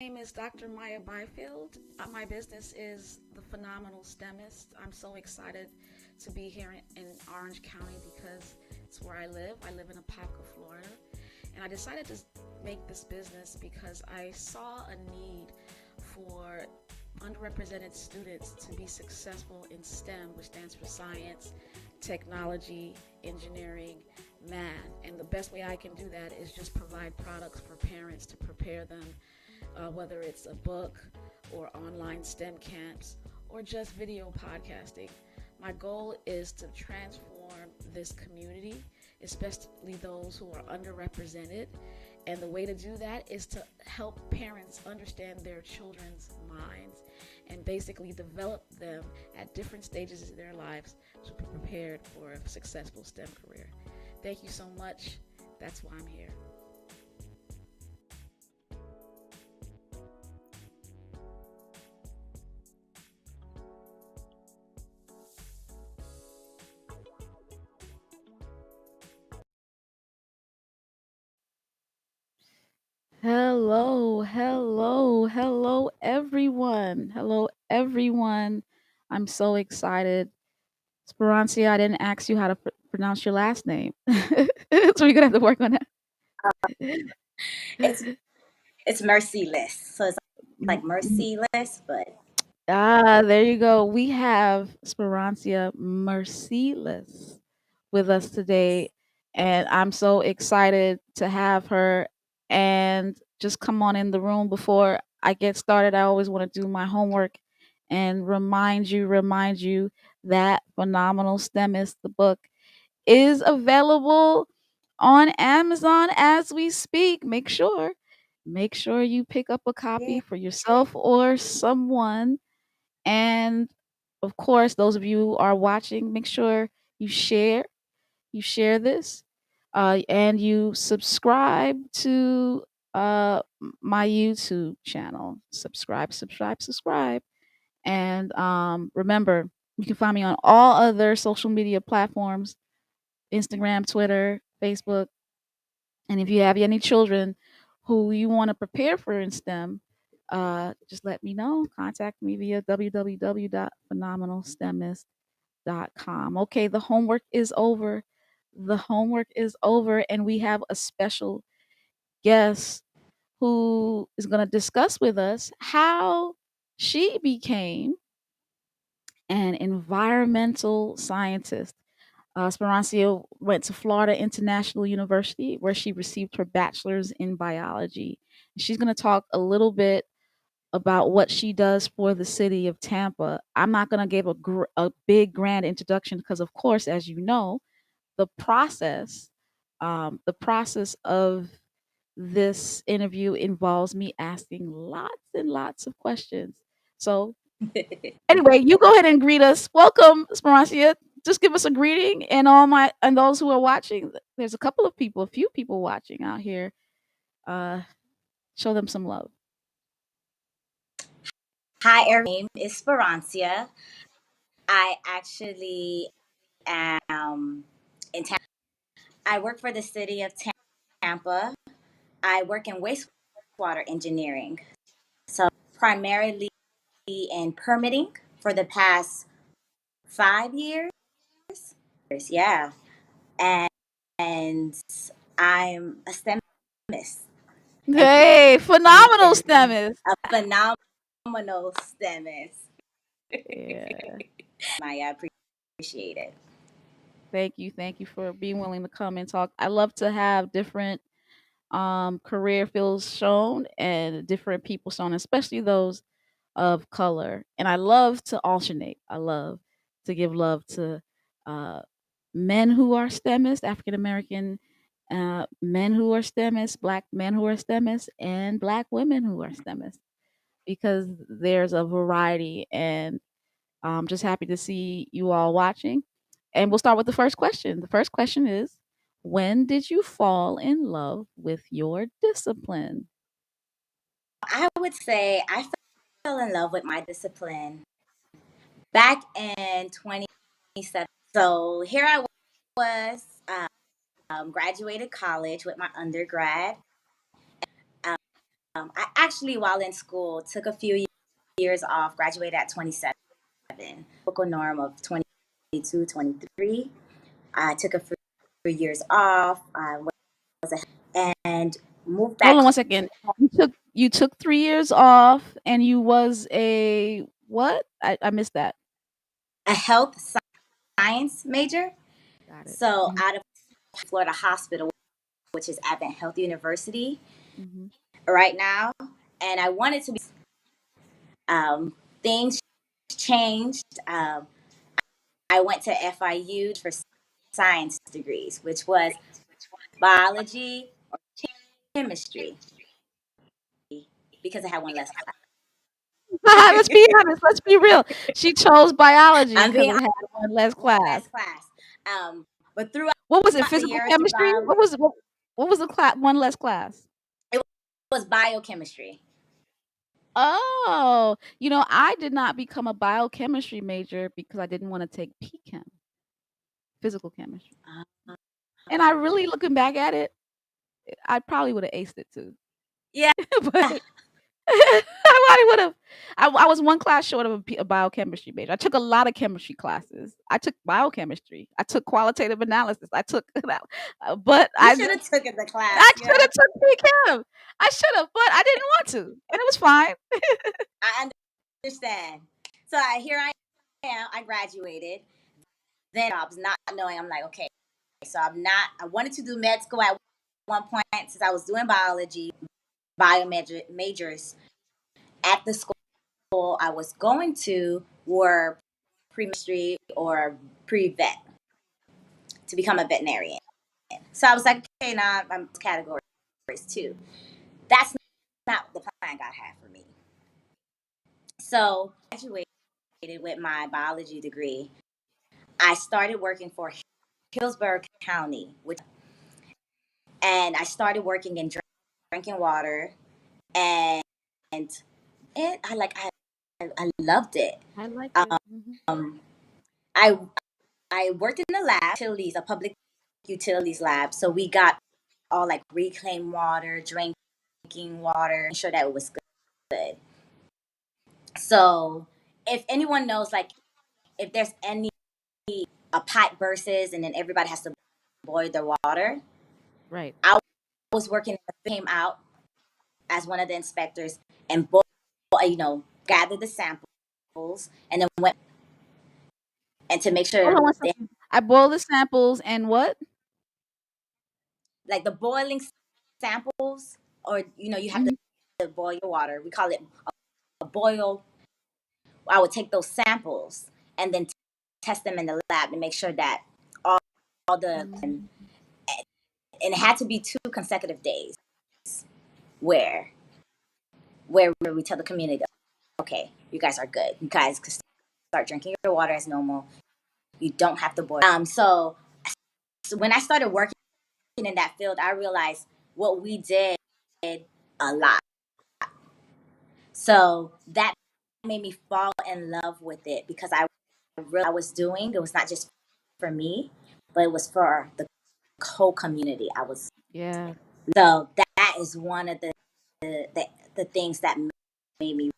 name is Dr. Maya Byfield. My business is The Phenomenal STEMist. I'm so excited to be here in Orange County because it's where I live. I live in Apopka, Florida. And I decided to make this business because I saw a need for underrepresented students to be successful in STEM, which stands for science, technology, engineering, math. And the best way I can do that is just provide products for parents to prepare them, whether it's a book or online STEM camps or just video podcasting. My goal is to transform this community, especially those who are underrepresented. And the way to do that is to help parents understand their children's minds and basically develop them at different stages of their lives to be prepared for a successful STEM career. Thank you so much. That's why I'm here. Hello, hello, hello, everyone. Hello, everyone. I'm so excited. Sperancia, I didn't ask you how to pronounce your last name. So we're going to have to work on that. It's it's merciless. So it's like merciless, but There you go. We have Sperancia Merciless with us today, and I'm so excited to have her. And just come on in the room before I get started. I always want to do my homework and remind you that Phenomenal STEMist, the book, is available on Amazon as we speak. Make sure you pick up a copy yeah. for yourself or someone. And of course, those of you who are watching, make sure you share this, and you subscribe to my YouTube channel. Subscribe. And remember, you can find me on all other social media platforms: Instagram, Twitter, Facebook. And if you have any children who you want to prepare for in STEM, just let me know. Contact me via www.phenomenalstemist.com. Okay, the homework is over. The homework is over, and we have a special guest who is going to discuss with us how she became an environmental scientist. Sperancia went to Florida International University, where she received her bachelor's in biology. She's going to talk a little bit about what she does for the city of Tampa. I'm not going to give a big grand introduction because, of course, as you know, the process, the process of this interview involves me asking lots and lots of questions. So anyway, you go ahead and greet us. Welcome, Sperancia. Just give us a greeting, and those who are watching. There's a few people watching out here. Uh, Show them some love. Hi, everyone. My name is Sperancia. I actually am in Tampa. I work for the city of Tampa. I work in wastewater engineering. So primarily in permitting for the past 5 years. Yeah. And I'm a STEMist. And Hey, I phenomenal am STEMist. a phenomenal STEMist. Yeah. I appreciate it. Thank you for being willing to come and talk. I love to have different career fields shown and different people shown, especially those of color. And I love to alternate. I love to give love to uh, men who are STEMists, African American men who are STEMists, black men who are STEMists, and black women who are STEMists, because there's a variety. And I'm just happy to see you all watching. And we'll start with the first question. The first question is, when did you fall in love with your discipline? I would say I fell in love with my discipline back in 2017. So here I was, graduated college with my undergrad. I actually, while in school, took a few years off, graduated at 27, typical norm of 22, 23. I took a few years off, and moved Hold back on one second. You took 3 years off, and you was a what? I missed that. a health science major. Got it. So out of Florida Hospital, which is Advent Health University Mm-hmm. right now, and I wanted to be. Things changed. I went to FIU for science degrees, which was biology or chemistry, because I had one less class. Let's be honest. Let's be real. She chose biology I'm because being it had one less class. But throughout What was it? the Physical years, chemistry? What was the class? One less class. it was biochemistry. Oh, I did not become a biochemistry major because I didn't want to take PChem, physical chemistry. And I really, looking back at it, I probably would have aced it too. Yeah. But I probably would have. I was one class short of a biochemistry major. I took a lot of chemistry classes. I took biochemistry. I took qualitative analysis. I took that, but You I should have taken the class. I should have took PChem. I should have, but I didn't want to, and it was fine. I understand. So here I am. I graduated. Then I was not knowing. I'm like, okay. So I wanted to do med school at one point since I was doing biology, majors at the school I was going to were pre-ministry or pre-vet to become a veterinarian. So I was like, okay, now I'm categories too. That's not the plan God had for me. So I graduated with my biology degree. I started working for Hillsborough County, and I started working in drinking water, and I loved it. I like it. I I worked in the lab, utilities, a public utilities lab. So we got all like reclaimed water, drinking water, ensure that it was good. So if anyone knows, like, if there's a pipe bursts and then everybody has to boil their water, Right. I was working, came out as one of the inspectors and gathered the samples and then went and to make Hold sure on one second. I boil the samples and what? like the boiling samples, or you have to boil your water. We call it a boil. I would take those samples and then test them in the lab to make sure that all the and it had to be 2 consecutive days where we tell the community, okay, you guys are good. You guys can start drinking your water as normal. You don't have to boil. So when I started working in that field, I realized what we did a lot. So that made me fall in love with it because I was doing, it was not just for me, but it was for the whole community. Yeah. So that is one of the things that made me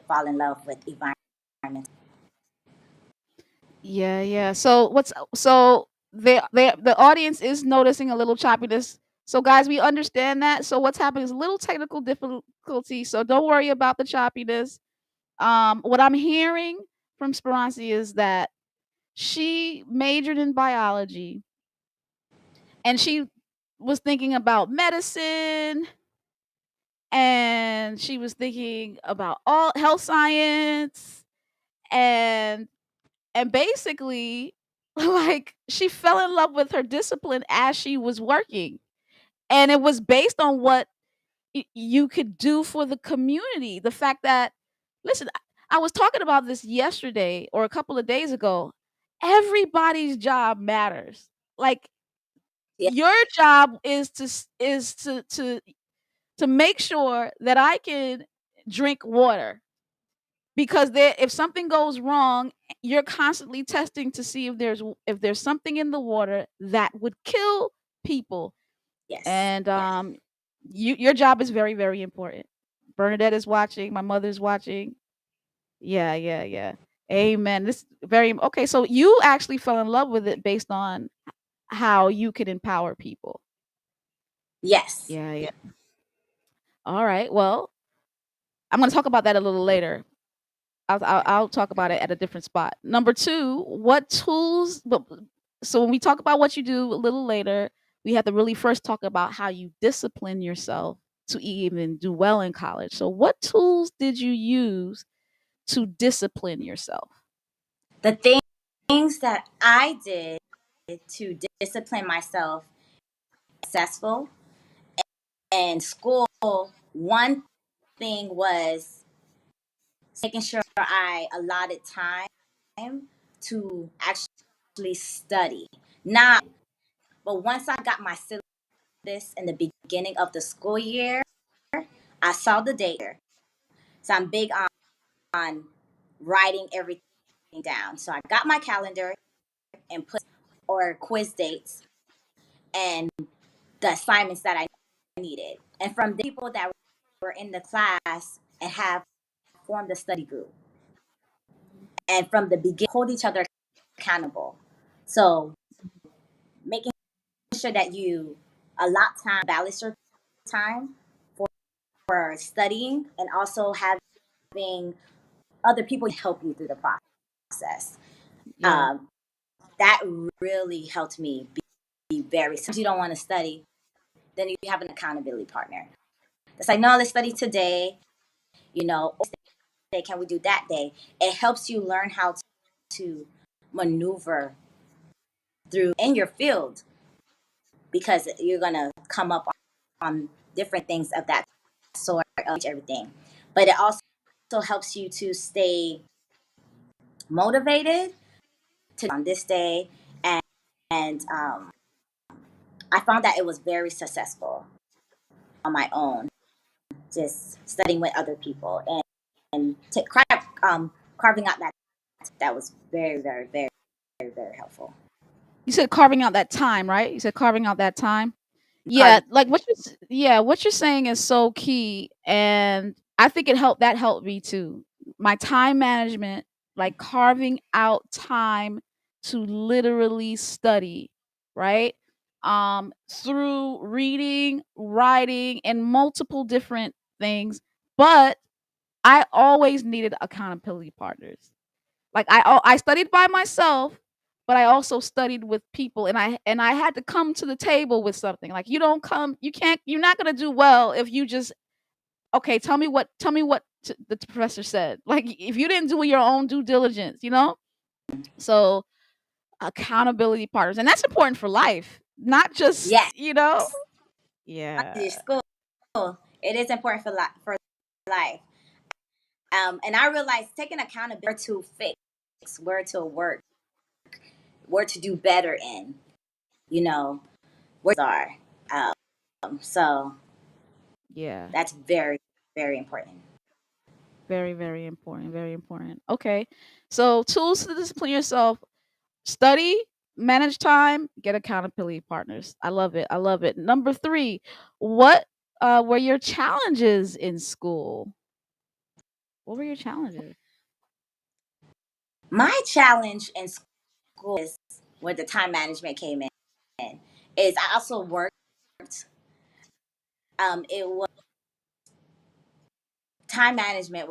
fall in love with environment. Yeah. So the audience is noticing a little choppiness. So guys, we understand that. So what's happening is a little technical difficulty. So don't worry about the choppiness. What I'm hearing from Sperancy is that she majored in biology and she was thinking about medicine and she was thinking about all health science and basically like she fell in love with her discipline as she was working, and it was based on what you could do for the community. The fact that, listen, I was talking about this yesterday or a couple of days ago. Everybody's job matters. Like, Yeah. your job is to make sure that I can drink water, because if something goes wrong, you're constantly testing to see if there's something in the water that would kill people. Yes. And your job is very, very important. Bernadette is watching. My mother's watching. Yeah, yeah, yeah. Amen. This very okay. So you actually fell in love with it based on how you could empower people. Yes. Yeah, yeah. All right. Well, I'm going to talk about that a little later. I'll talk about it at a different spot. Number two, what tools? So when we talk about what you do a little later, we have to really first talk about how you discipline yourself to even do well in college. So what tools did you use to discipline yourself? The things that I did to discipline myself successful in school, one thing was making sure I allotted time to actually study. Not, but once I got my syllabus in the beginning of the school year, I saw the date. So I'm big on writing everything down. So I got my calendar and put or quiz dates and the assignments that I needed. And from the people that were in the class and have formed a study group. And from the beginning, hold each other accountable. So making sure that you allot time, balance your time for studying, and also having other people help you through the process. Yeah. That really helped me be very. Sometimes you don't want to study, then you have an accountability partner. It's like, no, let's study today. You know, can we do that day? It helps you learn how to maneuver through in your field because you're gonna come up on different things of that sort of everything. But it also helps you to stay motivated to on this day, and I found that it was very successful on my own, just studying with other people and carving out that was very, very, very, very, very helpful. You said carving out that time, right? You said carving out that time. Yeah, Carving, like what you're saying is so key, and I think that helped me too. My time management, like carving out time to literally study, right? Through reading, writing, and multiple different things, but I always needed accountability partners. Like I studied by myself, but I also studied with people, and I had to come to the table with something. Like you're not gonna do well if you just okay. Tell me what the professor said. Like if you didn't do your own due diligence, you know. So accountability partners, and that's important for life, not just yes, Yeah, your school. It is important for life. And I realized taking accountability where to fix, where to work, where to do better in, you know, where are. So yeah. that's very, very important. Very, very important. Very important. Okay, so tools to discipline yourself: study, manage time, get accountability partners. I love it. I love it. Number three, what were your challenges in school? What were your challenges? My challenge in school is where the time management came in. Is I also worked. It was time management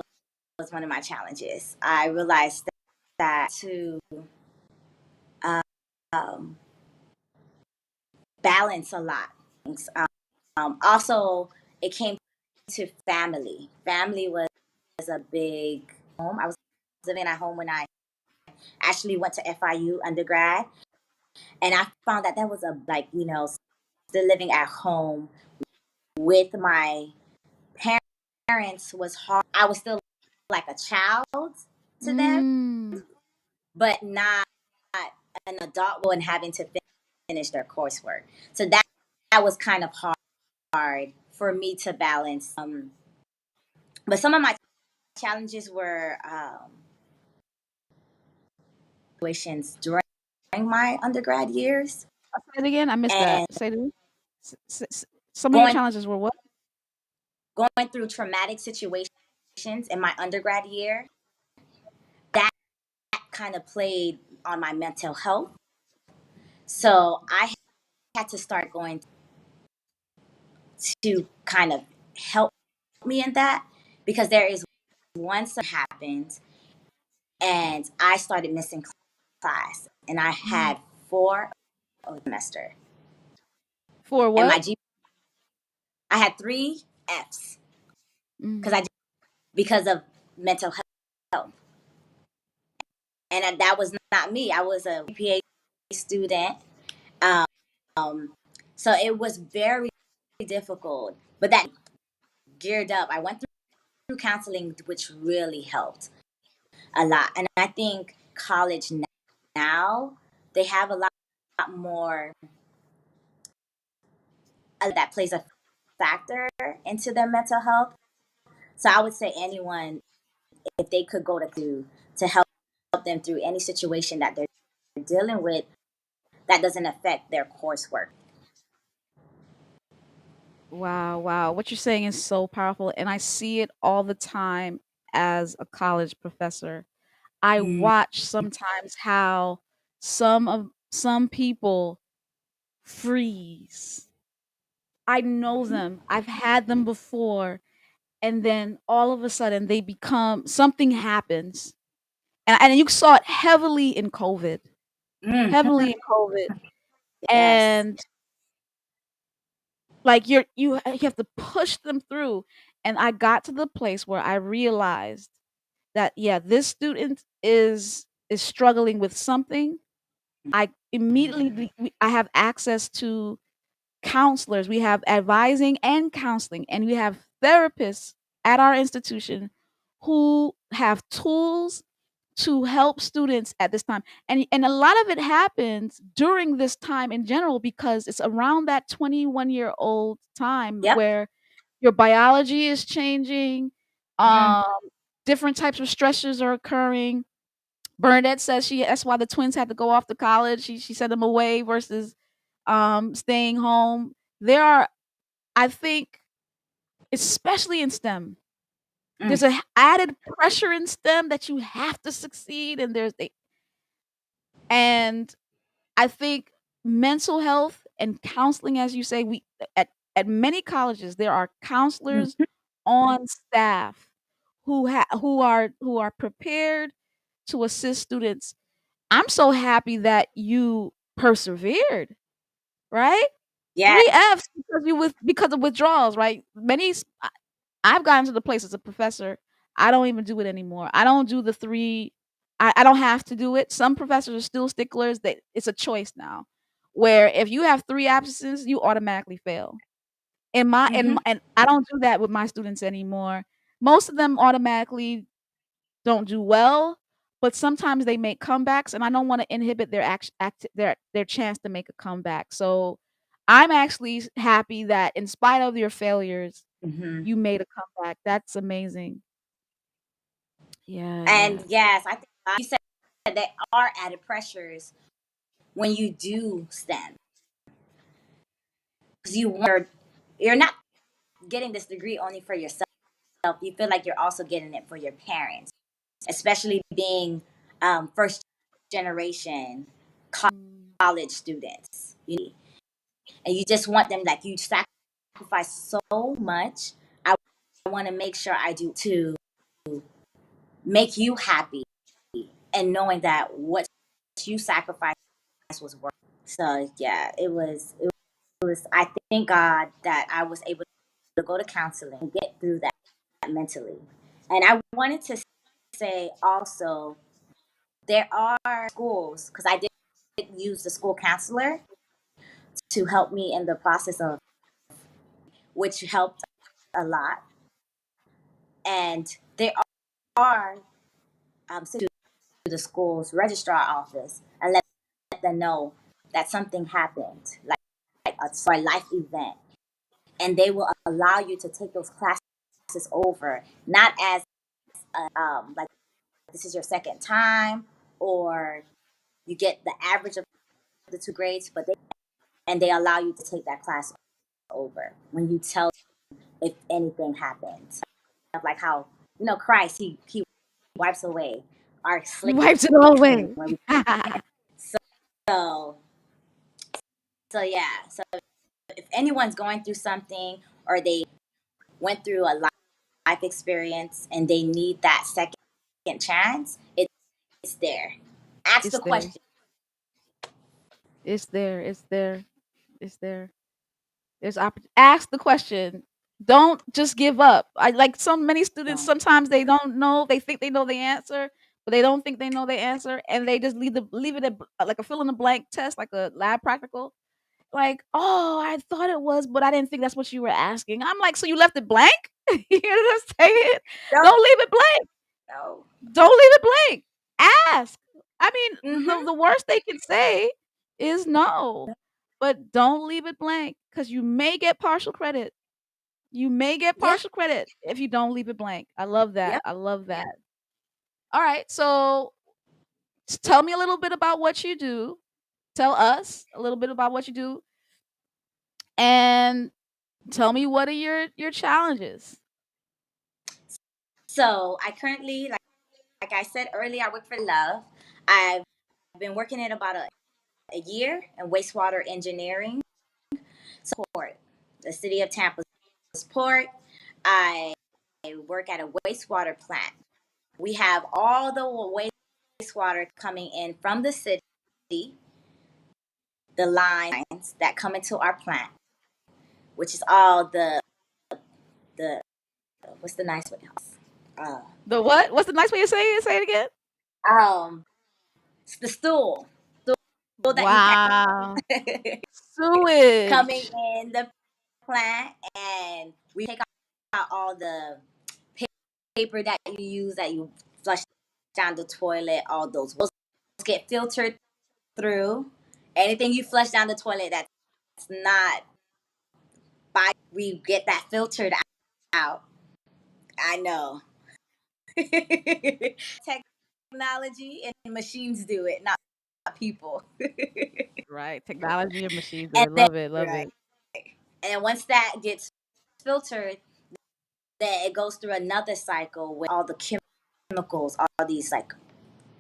was one of my challenges. I realized that to um, balance a lot. Also, it came to family. Family was a big home. I was living at home when I actually went to FIU undergrad, and I found that was a still living at home with my parents was hard. I was still like a child to them, Mm, but not an adult and having to finish their coursework. So that was kind of hard for me to balance. But some of my challenges were situations during my undergrad years say it again. I missed that. and Say it again. Some of your going challenges were what? going through traumatic situations in my undergrad year, that kind of played on my mental health. So I had to start going to kind of help me in that, because there is one something happened and I started missing class, and I Mm. had 4 a semester. For And my what? I had 3 Fs Mm. because because of mental health. And that was not me. I was a GPA student. Um, so it was very difficult, but that geared up. I went through counseling, which really helped a lot. And I think college now, they have a lot more that plays a factor into their mental health. So I would say anyone, if they could go to help them through any situation that they're dealing with, that doesn't affect their coursework. Wow, wow. What you're saying is so powerful, and I see it all the time as a college professor. I Mm. watch sometimes how some people freeze. I know them. I've had them before, and then all of a sudden they become something happens. And you saw it heavily in COVID. Mm. Heavily in COVID. Yes. And like you have to push them through. And I got to the place where I realized that yeah, this student is struggling with something. I immediately I have access to counselors. We have advising and counseling, and we have therapists at our institution who have tools to help students at this time. And a lot of it happens during this time in general because it's around that 21-year-old time Yep. where your biology is changing, Mm. um, different types of stressors are occurring. Bernadette says that's why the twins had to go off to college. She sent them away versus staying home. There are, I think, especially in STEM, Mm. there's a added pressure in STEM that you have to succeed, and and I think mental health and counseling, as you say, we at many colleges there are counselors Mhm. on staff who are prepared to assist students. I'm so happy that you persevered, right? Yeah. 3 Fs because of withdrawals, right? I've gotten to the place as a professor, I don't even do it anymore. I don't do the 3. I don't have to do it. Some professors are still sticklers that it's a choice now, where if you have 3 absences, you automatically fail. Hmm. And I don't do that with my students anymore. Most of them automatically don't do well, but sometimes they make comebacks, and I don't wanna inhibit their chance to make a comeback. So, I'm actually happy that in spite of your failures, Hmm. you made a comeback. That's amazing. Yeah, And yeah. yes, I think you said there are added pressures when you do STEM, because you're not getting this degree only for yourself. You feel like you're also getting it for your parents, especially being first generation Mm. college students. And you just want them, like, you sacrifice so much. I want to make sure I do to make you happy, and knowing that what you sacrificed was worth. So yeah, it was. I thank God that I was able to go to counseling and get through that mentally. And I wanted to say also, there are schools, because I did use the school counselor to help me in the process of, which helped a lot. And there are to the school's registrar office and let them know that something happened, like a life event, and they will allow you to take those classes over, not as like this is your second time, or you get the average of the 2 grades, but they allow you to take that class over when you tell if anything happens. Like how, Christ, he wipes away our He slate wipes it all clean. away. When we, so, so yeah. So if anyone's going through something, or they went through a life experience and they need that second chance, it's there. Ask It's the there. question. It's there. It's there. It's there. There's ask the question. Don't just give up. I like so many students, No. sometimes they don't know, they think they know the answer, but they don't think they know the answer, and they just leave it at like a fill in the blank test, like a lab practical. Like, "Oh, I thought it was, but I didn't think that's what you were asking." I'm like, "So you left it blank?" You know what I'm saying? No. Don't leave it blank. No. Don't leave it blank. Ask. I mean, Mm-hmm. the worst they can say is no, but don't leave it blank because you may get partial credit. You may get Yep. partial credit if you don't leave it blank. I love that. Yep. I love that. All right. So tell me a little bit about what you do. Tell us a little bit about what you do, and tell me what are your challenges. So I currently, like I said earlier, I work for Love. I've been working at about a year in wastewater engineering support, the city of Tampa's port. I work at a wastewater plant. We have all the wastewater coming in from the city, the lines that come into our plant, which is all the what's the nice way? Uh, The what? What's the nice way to say it? Say it again. um, the stool that you Wow. have coming Sewage. in the plant, and we take out all the paper that you use, that you flush down the toilet. All those get filtered through. Anything you flush down the toilet that's not by, we get that filtered out. I know. Technology and machines do it, not people. Right. Technology and machines do And it. then, Love it. Love right. it. And once that gets filtered, then it goes through another cycle with all the chemicals, all these like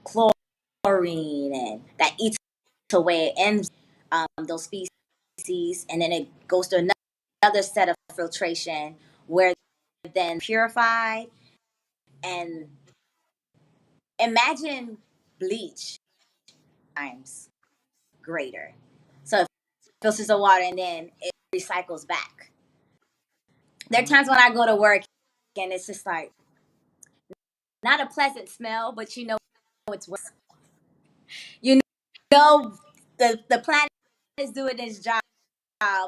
chlorine, and that eats away and those species, and then it goes through another set of filtration where then purified. And imagine bleach times greater. So it filters the water and then it recycles back. There are times when I go to work and it's just like not a pleasant smell, but it's work. You know the planet is doing its job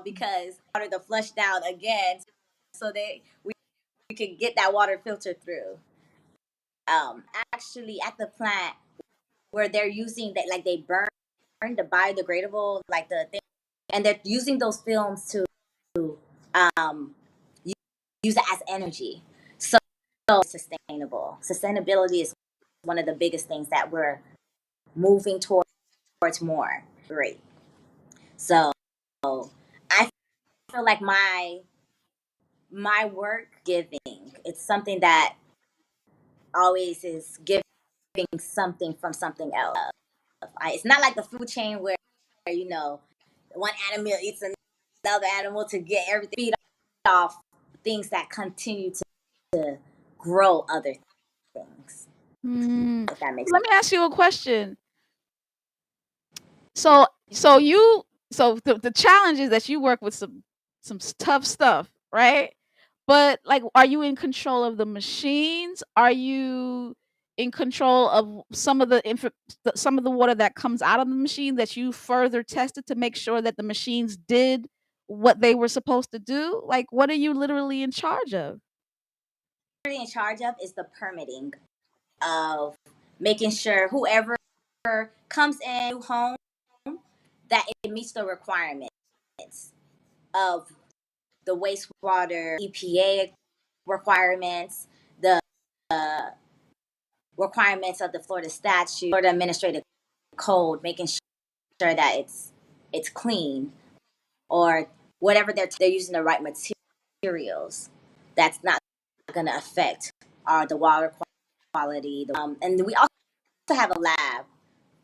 because water to flush down again, so that we can get that water filtered through. Actually, at the plant where they're using that, like they burn the biodegradable, like the thing, and they're using those films to um, use it as energy. So sustainability is one of the biggest things that we're moving towards more. Great. So I feel like my work giving, it's something that always is giving something from something else. It's not like the food chain where one animal eats another animal to get everything, feed off things that continue to grow other things. Hmm. If that makes Let sense. me ask you a question. So the challenge is that you work with some tough stuff, right? But like, are you in control of the machines? Are you in control of some of the water that comes out of the machine that you further tested to make sure that the machines did what they were supposed to do? Like, what are you literally in charge of? In charge of is the permitting of making sure whoever comes in home, that it meets the requirements of the wastewater EPA requirements, the requirements of the Florida statute, Florida Administrative Code, making sure that it's clean, or whatever they're using the right materials. that's not going to affect the water quality. And we also have a lab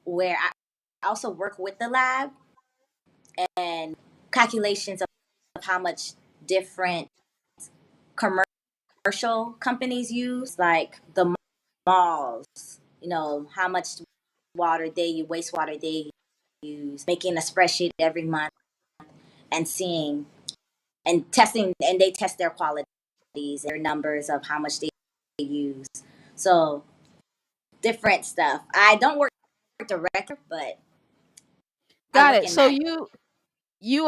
where I also work with the lab and calculations of how much different commercial companies use, like the malls, how much wastewater they use, making a spreadsheet every month and seeing and testing, and they test their qualities, their numbers of how much they use. So different stuff. I don't work directly, but I Got work it. in So that. you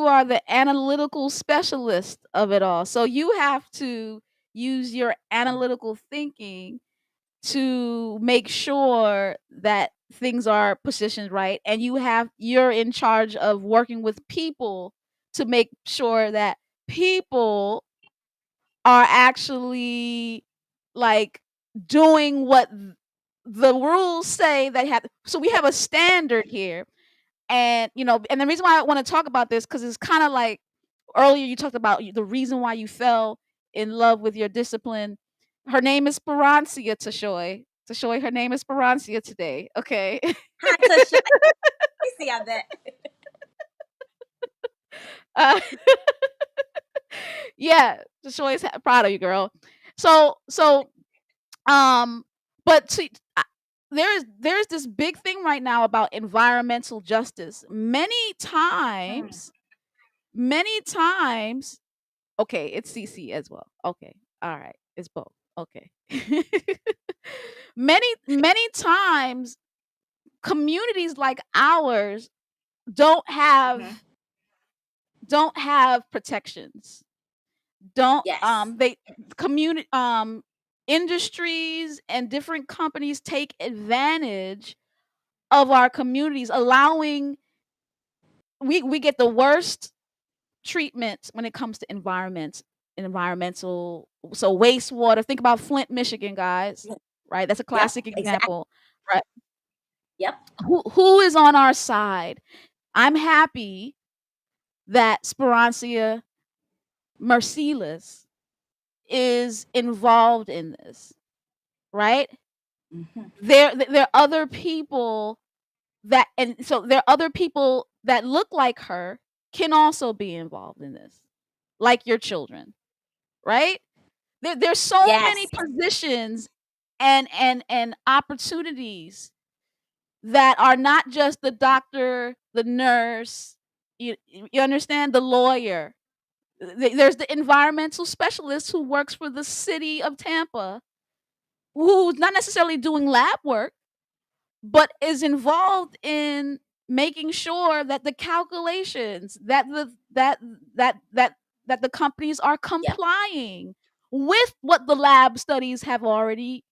are the analytical specialist of it all. So you have to use your analytical thinking to make sure that things are positioned right, and you're in charge of working with people to make sure that people are actually like doing what the rules say they have. So we have a standard here, and and the reason why I want to talk about this, because it's kind of like earlier you talked about the reason why you fell in love with your discipline. Her name is Sperancia Tashoy. Tashoy, her name is Sperancia today. Okay. Hi, Tasha. See, I bet. uh, yeah, Tashoy is proud of you, girl. So um, but there's this big thing right now about environmental justice. Many times, okay, it's CC as well. Okay. All right. It's both. Okay. Many times communities like ours don't Mm-hmm. have protections. Don't Yes. they community industries and different companies take advantage of our communities, allowing we get the worst treatment when it comes to environmental, so wastewater. Think about Flint, Michigan, guys. Right, that's a Yep. classic Exactly. example. Right, Yep. who is on our side? I'm happy that Sperancia Merciless is involved in this. Right, Mm-hmm. there are other people there are other people that look like her can also be involved in this, like your children. Right, there's so many Yes. positions and opportunities that are not just the doctor, the nurse, you understand, the lawyer. There's the environmental specialist who works for the city of Tampa, who's not necessarily doing lab work, but is involved in making sure that the calculations that the companies are Yep. complying with what the lab studies have already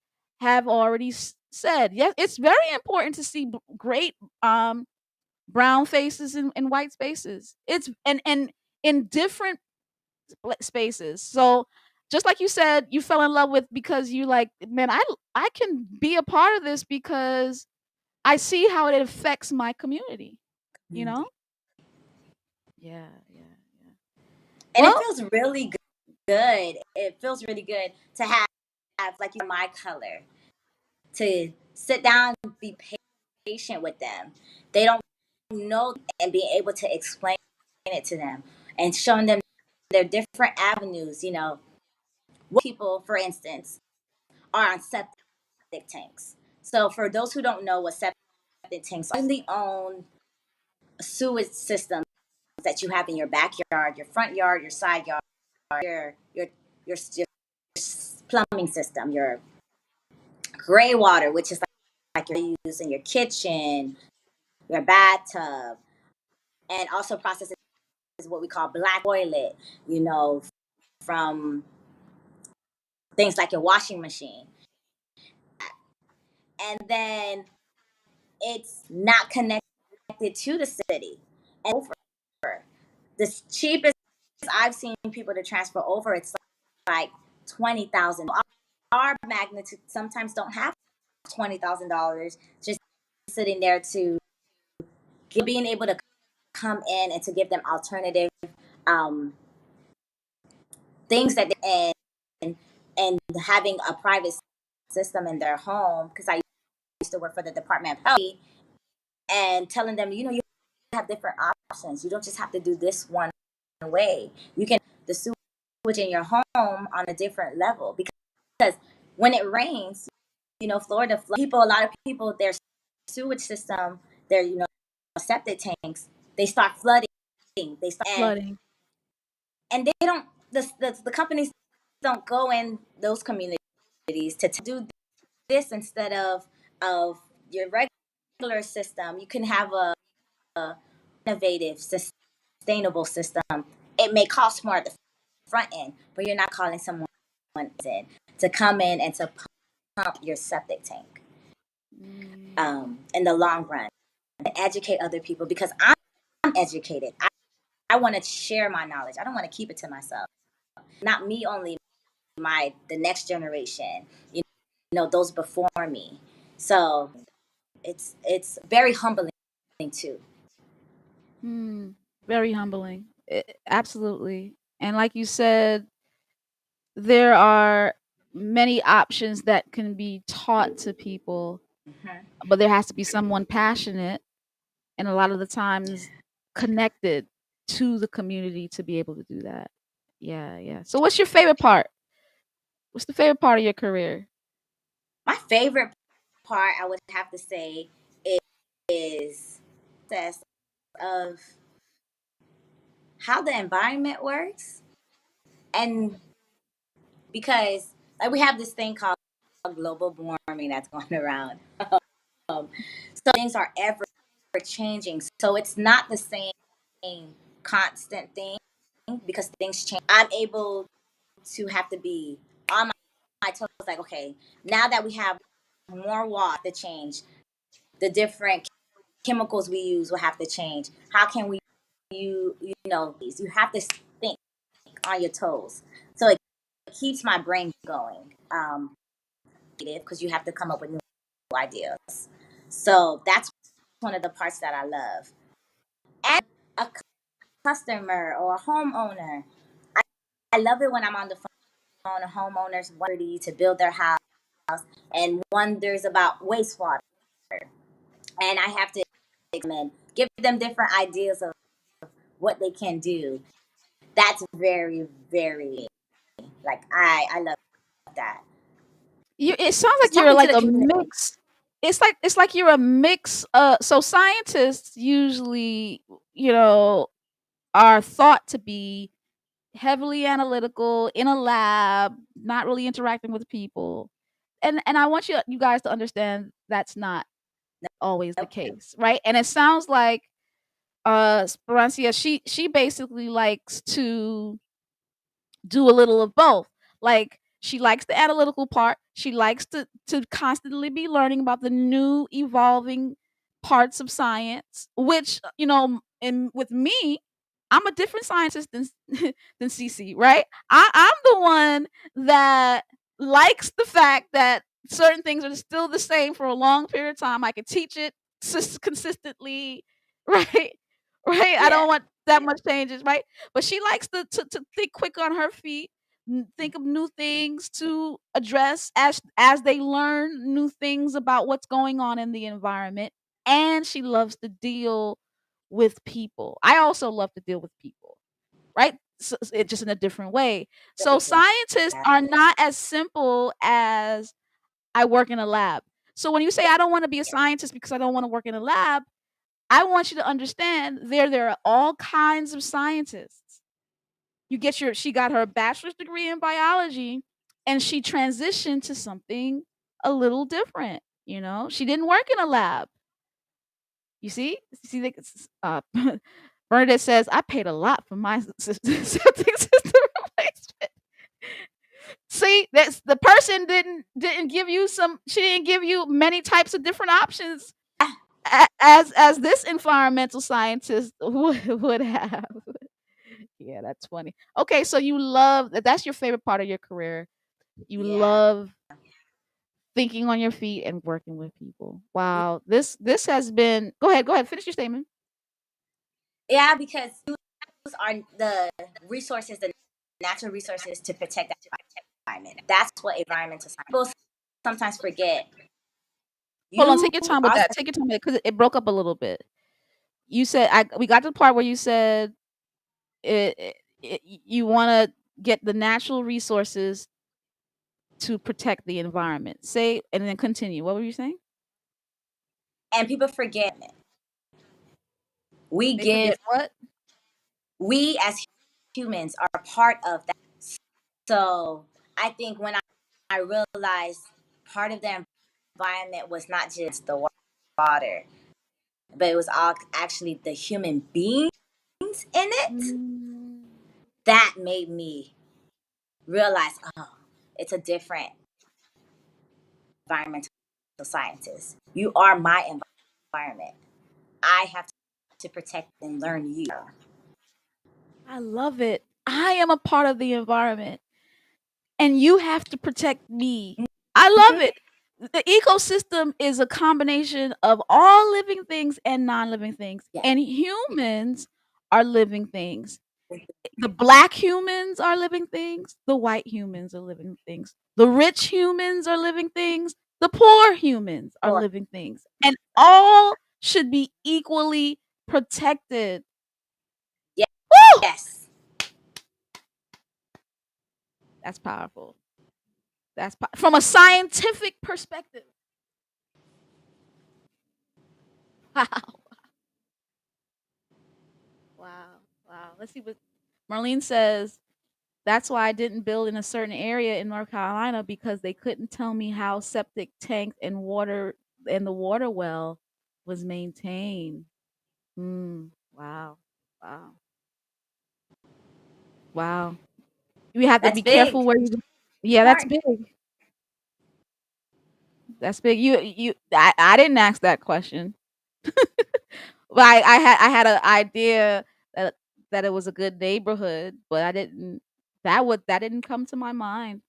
said. Yes, it's very important to see great brown faces in white spaces. It's and in different spaces. So just like you said, you fell in love with, because you like, man, I can be a part of this because I see how it affects my community, you know? Community. Yeah, yeah, yeah. And it Well, feels really good. It feels really good to have like my color, to sit down and be patient with them. They don't know, and be able to explain it to them and showing them their different avenues. What people, for instance, are on septic tanks. So for those who don't know what septic tanks are, they own sewage systems that you have in your backyard, your front yard, your side yard, your plumbing system, your gray water, which is like you're using your kitchen, your bathtub, and also processes what we call black toilet, you know, from things like your washing machine. And then it's not connected to the city. And over, the cheapest I've seen people to transfer over, it's like 20,000. Our magnitude sometimes don't have $20,000 just sitting there to being able to come in and to give them alternative um, things that and having a private system in their home, because I used to work for the Department of Health, and telling them, you have different options. You don't just have to do this one way. You can the sewage in your home on a different level, because when it rains, Florida, people, a lot of people, their sewage system, their septic tanks, they start flooding. They start Flooding. and they don't. The companies don't go in those communities to do this instead of your regular system. You can have a innovative, sustainable system. It may cost more at the front end, but you're not calling someone in to come in and to pump your septic tank. In the long run, and educate other people, because I'm educated. I want to share my knowledge. I don't want to keep it to myself. Not me only, the next generation. Those before me. So it's very humbling too. Very humbling. Absolutely. And like you said, there are many options that can be taught to people, but there has to be someone passionate and a lot of the times connected to the community to be able to do that. Yeah, yeah. So what's your favorite part? What's the favorite part of your career? My favorite part, I would have to say, is process of how the environment works, and because like we have this thing called global warming that's going around. So things are ever changing. So it's not the same constant thing, because things change. I'm able to have to be on my toes. Like, okay, now that we have more water to change, the different chemicals we use will have to change. How can we you have to think on your toes. So it keeps my brain going. Because you have to come up with new ideas. So that's one of the parts that I love. And a customer or a homeowner, I love it when I'm on the phone. A homeowners want to build their house and wonders about wastewater, and I have to give them different ideas of what they can do. That's very, very, like, I love that. It sounds Just like you're talking to like the a community. mix. It's like you're a mix. So scientists usually, you know, are thought to be heavily analytical in a lab, not really interacting with people. And I want you guys to understand that's not always the Nope. case, right? And it sounds like Sperancia, she basically likes to do a little of both. Like she likes the analytical part. She likes to constantly be learning about the new evolving parts of science, which and with me, I'm a different scientist than than CC, right? I'm the one that likes the fact that certain things are still the same for a long period of time. I can teach it consistently, right? Right? I Yeah. don't want that much changes, right? But she likes to think quick on her feet, think of new things to address as they learn new things about what's going on in the environment. And she loves to deal with people. I also love to deal with people, right? So, it just in a different way. So Different way. scientists are not as simple as I work in a lab. So when you say I don't want to be a scientist because I don't want to work in a lab, I want you to understand there are all kinds of scientists. She got her bachelor's degree in biology and she transitioned to something a little different, you know? She didn't work in a lab. You see? See Bernadette says, "I paid a lot for my septic system replacement." See, that's the person didn't give you some she didn't give you many types of different options as this environmental scientist would have. Yeah, that's funny. Okay, so that's your favorite part of your career. You Yeah. love thinking on your feet and working with people. Wow. This has been go ahead, finish your statement. Yeah, because are the resources, the natural resources to protect the environment. That's what environmental science. People sometimes forget. Hold on, You take your time with are that. Take your time with it because it broke up a little bit. You said we got to the part where you said you want to get the natural resources to protect the environment. Say and then continue. What were you saying? and people forget it. We They forget give. what? We as humans are part of that. So I think when I realized part of the environment was not just the water, but it was all actually the human beings in it, Mm. that made me realize, oh, it's a different environmental scientist. You are my environment. I have to protect and learn you. I love it. I am a part of the environment and you have to protect me. I love it. The ecosystem is a combination of all living things and non-living things. Yeah. And humans are living things. The black humans are living things. The white humans are living things. The rich humans are living things. The poor humans are Or, living things. And all should be equally protected. yeah, Woo! yes. That's powerful. From a scientific perspective. Wow. Wow. Wow. Let's see what Marlene says. That's why I didn't build in a certain area in North Carolina because they couldn't tell me how septic tank and the water well was maintained. Wow. Wow. Wow. We have to That's be careful big. where you. Yeah, that's Important. big. That's big. I didn't ask that question. But I had an idea that it was a good neighborhood, but I didn't that didn't come to my mind.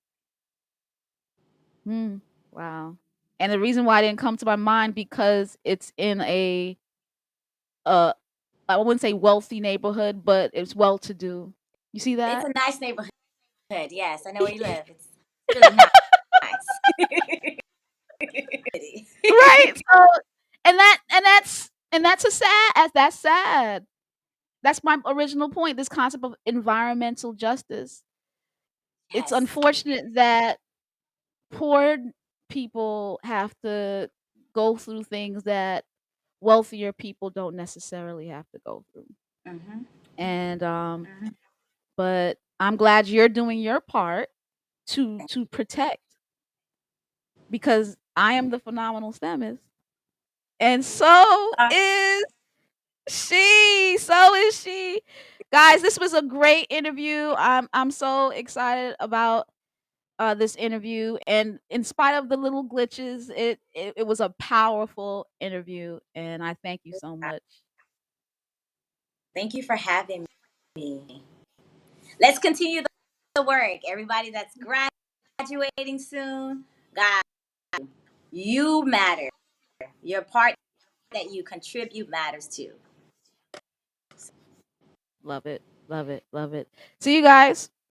Hmm. Wow. And the reason why it didn't come to my mind because it's in uh I wouldn't say wealthy neighborhood, but it's well to do. You see It's that? a nice neighborhood. Yes, I know where you live. It's really nice. Right. So and that's a sad that's sad. That's my original point, this concept of environmental justice. It's Yes. unfortunate that poor people have to go through things that wealthier people don't necessarily have to go through. Mm-hmm. And Mm-hmm. but I'm glad you're doing your part to protect because I am the phenomenal STEMist. And so is she. So is she. Guys, this was a great interview. I'm so excited about this interview, and in spite of the little glitches, it was a powerful interview, and I thank you so much. Thank you for having me. Let's continue the work. Everybody that's graduating soon, God, you matter. Your part that you contribute matters too. Love it, love it, love it. See you guys.